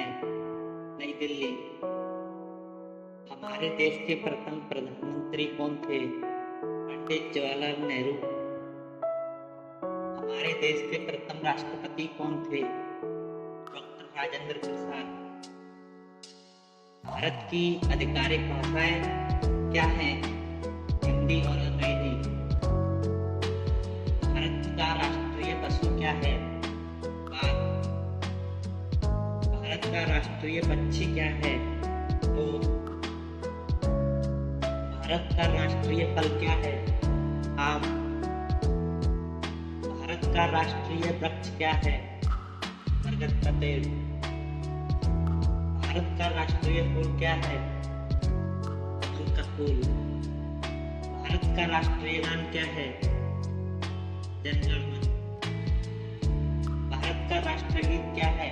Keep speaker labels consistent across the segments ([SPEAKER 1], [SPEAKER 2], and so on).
[SPEAKER 1] है। नई दिल्ली। हमारे देश के प्रथम प्रधानमंत्री कौन थे? पंडित जवाहरलाल नेहरू। हमारे देश के प्रथम राष्ट्रपति कौन थे? डॉक्टर राजेंद्र प्रसाद। भारत की आधिकारिक भाषाएं क्या हैं? हिंदी और अंग्रेजी। भारत का राष्ट्रीय पशु क्या है? बाघ। भारत का राष्ट्रीय पक्षी क्या है? मोर। भारत का राष्ट्रीय फल क्या है? आम। भारत का राष्ट्रीय वृक्ष क्या है? बरगद का पेड़। भारत का राष्ट्रीय फूल क्या है? कमल का फूल। भारत का राष्ट्रीय गान क्या है? जन गण मन। भारत का राष्ट्रगीत क्या है?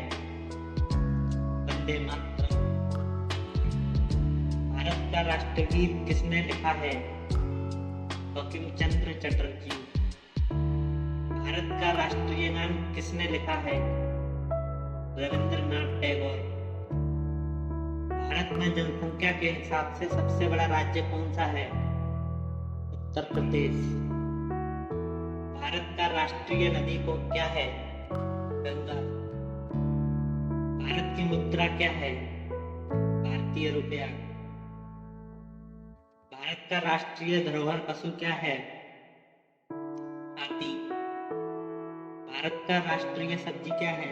[SPEAKER 1] वंदे मातरम। भारत का राष्ट्रगीत किसने लिखा है? बंकिम चंद्र चटर्जी। भारत का राष्ट्रीय गान किसने लिखा है? रविंद्रनाथ टैगोर। भारत में जनसंख्या के हिसाब से सबसे बड़ा राज्य कौन सा है? उत्तर प्रदेश। भारत का राष्ट्रीय नदी को क्या है? गंगा। भारत की मुद्रा क्या है? भारतीय रुपया। भारत का राष्ट्रीय धरोहर पशु क्या है? हाथी। भारत का राष्ट्रीय सब्जी क्या है?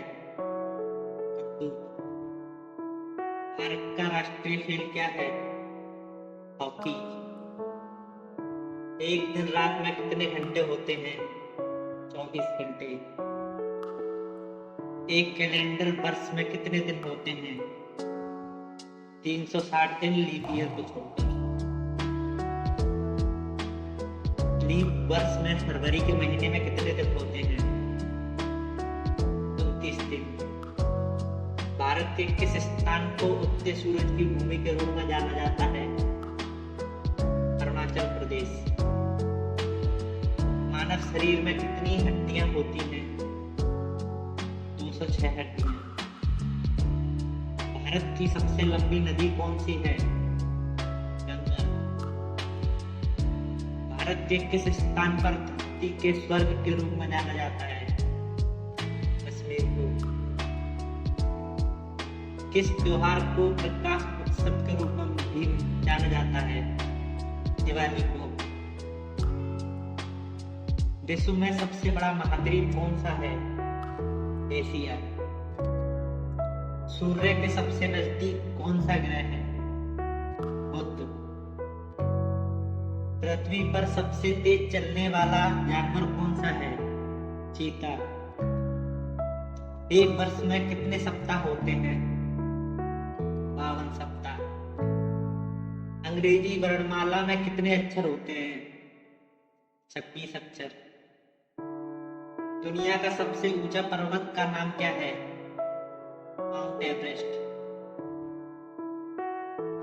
[SPEAKER 1] कद्दू। भारत का राष्ट्रीय खेल क्या है? हॉकी। एक दिन रात में कितने घंटे होते हैं? 24 घंटे। एक कैलेंडर वर्ष में कितने दिन होते हैं? 360 दिन, लीप ईयर को छोड़कर। लीप वर्ष में फरवरी के महीने में कितने दिन होते हैं? 29 दिन। भारत के किस स्थान को उगते सूरज की भूमि के रूप में जाना जाता है? अरुणाचल प्रदेश। मानव शरीर में कितनी हड्डियां होती हैं? 206 हड्डियां। भारत की सबसे लंबी नदी कौन सी है? गंगा। भारत के किस स्थान पर धरती के स्वर्ग के रूप में जाना जाता है? कश्मीर को। किस त्योहार को प्रकाश उत्सव के रूप में भी जाना जाता है? दिवाली को। विश्व में सबसे बड़ा महाद्वीप कौन सा है? एशिया। सूर्य के सबसे नजदीक कौन सा ग्रह है? बुध। पृथ्वी पर सबसे तेज चलने वाला जानवर कौन सा है? चीता। एक वर्ष में कितने सप्ताह होते हैं? 52 सप्ताह। अंग्रेजी वर्णमाला में कितने अक्षर होते हैं? 26 अक्षर। दुनिया का सबसे ऊंचा पर्वत का नाम क्या है? Mount Everest.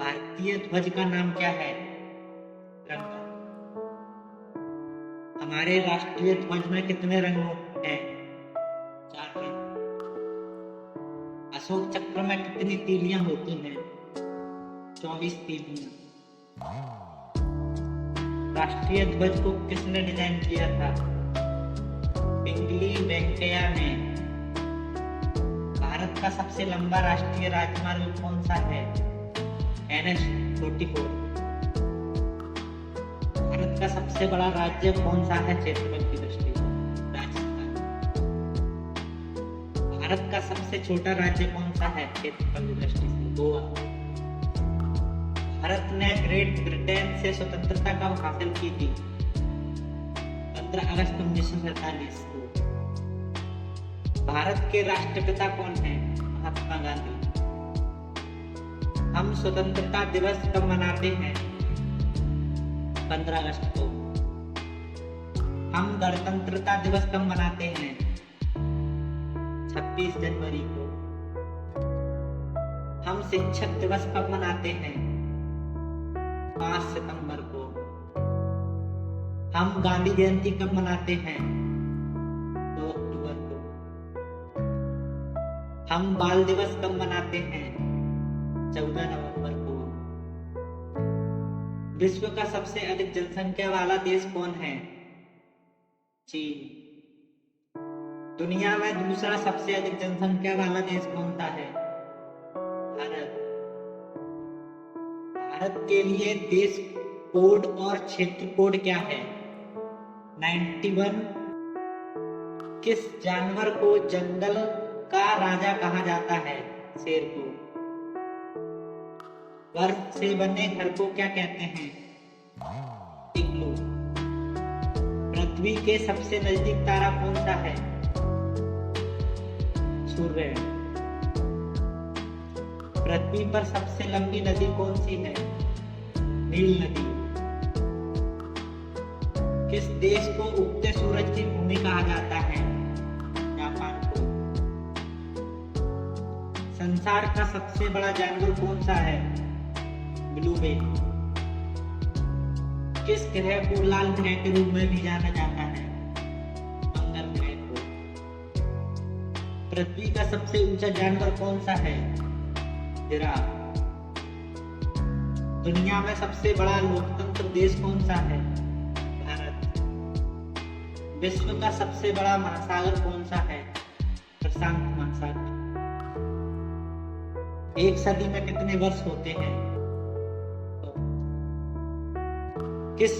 [SPEAKER 1] भारतीय ध्वज का नाम क्या है? तिरंगा। हमारे राष्ट्रीय ध्वज में कितने रंग हैं? 4 रंग। अशोक चक्र में कितनी तीलियां होती हैं? 24 तीलियां। राष्ट्रीय ध्वज को किसने डिजाइन किया था? पिंगली वेंकैया ने। भारत का सबसे लंबा राष्ट्रीय राजमार्ग कौन सा है? NH-44। भारत का सबसे बड़ा राज्य कौन सा है क्षेत्रफल की दृष्टि से? राजस्थान। भारत का सबसे छोटा राज्य कौन सा है क्षेत्रफल की दृष्टि से? गोवा। भारत ने ग्रेट ब्रिटेन से स्वतंत्रता कब हासिल की थी? 15 अगस्त 1947 को। भारत के राष्ट्रपिता कौन है? महात्मा गांधी। हम स्वतंत्रता दिवस कब मनाते हैं? 15 अगस्त को। हम गणतंत्रता दिवस कब मनाते हैं? 26 जनवरी को। हम शिक्षक दिवस कब मनाते हैं? 5 सितंबर को। हम गांधी जयंती कब मनाते हैं? 2 अक्टूबर को। हम बाल दिवस कब मनाते हैं? 14 नवंबर को। विश्व का सबसे अधिक जनसंख्या वाला देश कौन है? चीन। दुनिया में दूसरा सबसे अधिक जनसंख्या वाला देश कौन सा है? भारत। भारत के लिए देश कोड और क्षेत्र कोड क्या है? 91। किस जानवर को जंगल का राजा कहा जाता है? शेर को। बर्फ से बने घर को क्या कहते हैं? इग्लू। पृथ्वी के सबसे नजदीक तारा कौन सा है? सूर्य। पृथ्वी पर सबसे लंबी नदी कौन सी है? नील नदी। किस देश को उगते सूरज की भूमि कहा जाता है? जापान को। संसार का सबसे बड़ा जानवर कौन सा है? Blue whale. किस ग्रह को लाल ग्रह के रूप में भी जाना जाता है? मंगल ग्रह को। पृथ्वी का सबसे ऊंचा जानवर कौन सा है? जिराफ। दुनिया में सबसे बड़ा लोकतंत्र देश कौन सा है? भारत। विश्व का सबसे बड़ा महासागर कौन सा है? प्रशांत महासागर। एक सदी में कितने वर्ष होते हैं? किस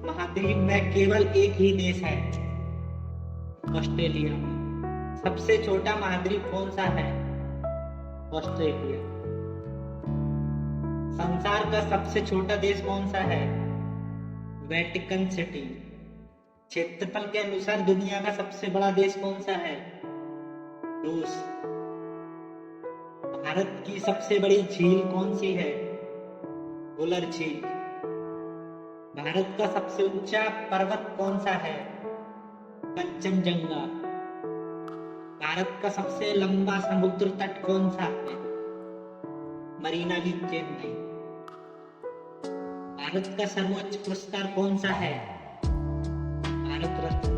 [SPEAKER 1] महाद्वीप में केवल एक ही देश है? ऑस्ट्रेलिया। सबसे छोटा महाद्वीप कौन सा है? ऑस्ट्रेलिया। संसार का सबसे छोटा देश कौन सा है? Vatican city. क्षेत्रफल के अनुसार दुनिया का सबसे बड़ा देश कौन सा है? रूस। भारत की सबसे बड़ी झील कौन सी है? वुलर झील। भारत का सबसे ऊंचा पर्वत कौन सा है? कंचनजंगा। भारत का सबसे लंबा समुद्र तट कौन सा है? मरीना बीच, चेन्नई। भारत का सर्वोच्च पुरस्कार कौन सा है? भारत रत्न।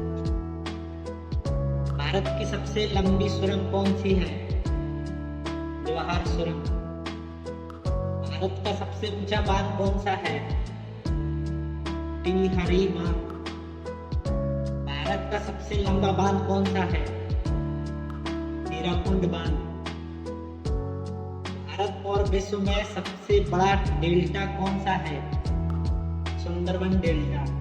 [SPEAKER 1] भारत की सबसे लंबी सुरंग कौन सी है? जवाहर सुरंग। भारत का सबसे ऊंचा बांध कौन सा है? टिहरी बांध। भारत का सबसे लंबा बांध कौन सा है? हीराकुंड बांध। भारत और विश्व में सबसे बड़ा डेल्टा कौन सा है? सुंदरबन डेल्टा।